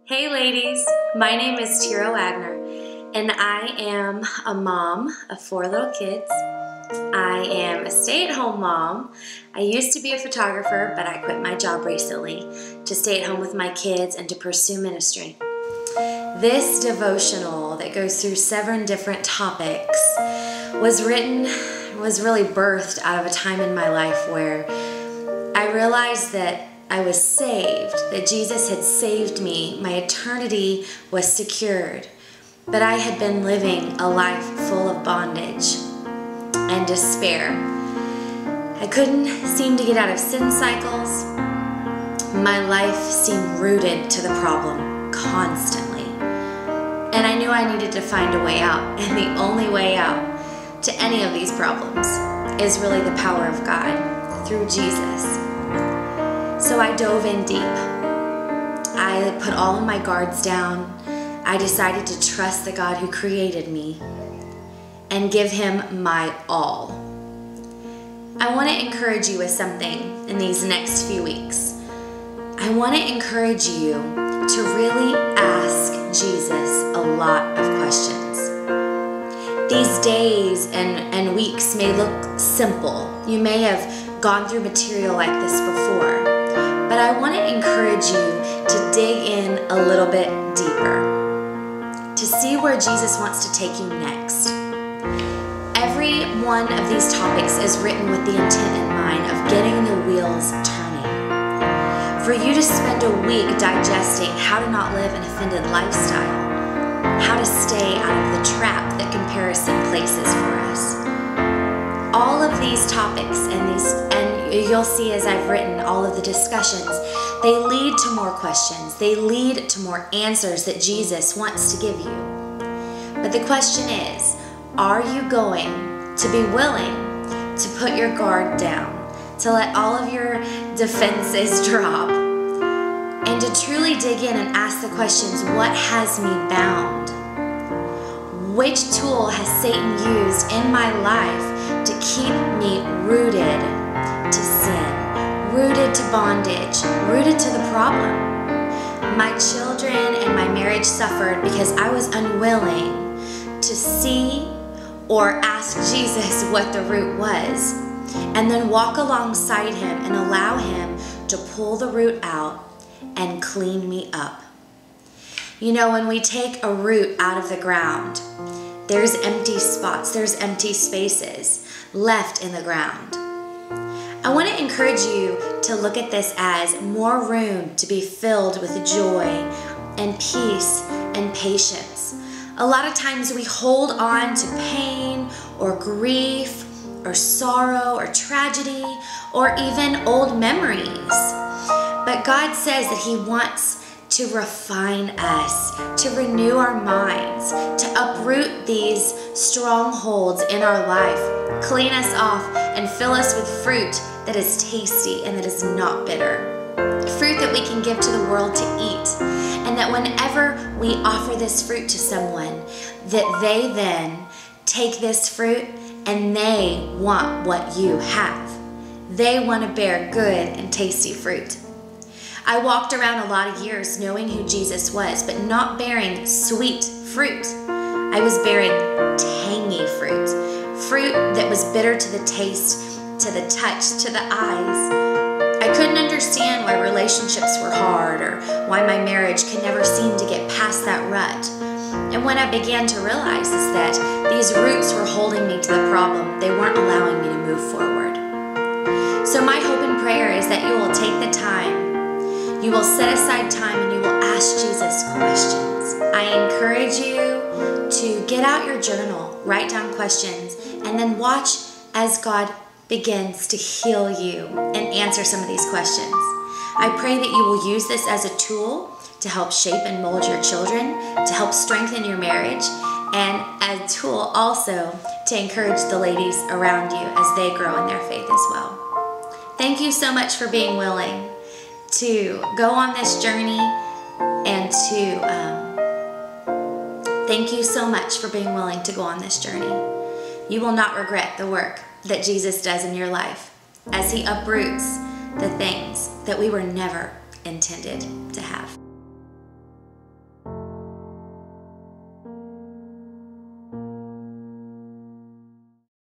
Hey ladies, my name is Tira Wagner and I am a mom of 4 little kids. I am a stay-at-home mom. I used to be a photographer, but I quit my job recently to stay at home with my kids and to pursue ministry. This devotional that goes through 7 different topics was really birthed out of a time in my life where I realized that I was saved, that Jesus had saved me, my eternity was secured, but I had been living a life full of bondage and despair. I couldn't seem to get out of sin cycles. My life seemed rooted to the problem constantly, and I knew I needed to find a way out, and the only way out to any of these problems is really the power of God through Jesus. So I dove in deep. I put all of my guards down. I decided to trust the God who created me and give Him my all. I want to encourage you with something in these next few weeks. I want to encourage you to really ask Jesus a lot of questions. These days and weeks may look simple. You may have gone through material like this before. But I want to encourage you to dig in a little bit deeper, to see where Jesus wants to take you next. Every one of these topics is written with the intent in mind of getting the wheels turning. For you to spend a week digesting how to not live an offended lifestyle, how to stay out of the trap that comparison places for us. All of these topics and you'll see as I've written all of the discussions, they lead to more questions. They lead to more answers that Jesus wants to give you. But the question is, are you going to be willing to put your guard down, to let all of your defenses drop, and to truly dig in and ask the questions, what has me bound? Which tool has Satan used in my life to keep me rooted to sin, rooted to bondage, rooted to the problem? My children and my marriage suffered because I was unwilling to see or ask Jesus what the root was, and then walk alongside Him and allow Him to pull the root out and clean me up. You know, when we take a root out of the ground, there's empty spots, there's empty spaces left in the ground. I want to encourage you to look at this as more room to be filled with joy and peace and patience. A lot of times we hold on to pain or grief or sorrow or tragedy or even old memories. But God says that He wants to refine us, to renew our minds, to uproot these strongholds in our life, clean us off, and fill us with fruit that is tasty and that is not bitter. Fruit that we can give to the world to eat, and that whenever we offer this fruit to someone, that they then take this fruit and they want what you have. They want to bear good and tasty fruit. I walked around a lot of years knowing who Jesus was, but not bearing sweet fruit. I was bearing tangy fruit. Fruit that was bitter to the taste, to the touch, to the eyes. I couldn't understand why relationships were hard or why my marriage could never seem to get past that rut. And when I began to realize is that these roots were holding me to the problem, they weren't allowing me to move forward. So my hope and prayer is that you will take the time, you will set aside time, and you will ask Jesus questions. I encourage you to get out your journal, write down questions, and then watch as God begins to heal you and answer some of these questions. I pray that you will use this as a tool to help shape and mold your children, to help strengthen your marriage, and a tool also to encourage the ladies around you as they grow in their faith as well. Thank you so much for being willing to go on this journey and thank you so much for being willing to go on this journey. You will not regret the work that Jesus does in your life as He uproots the things that we were never intended to have.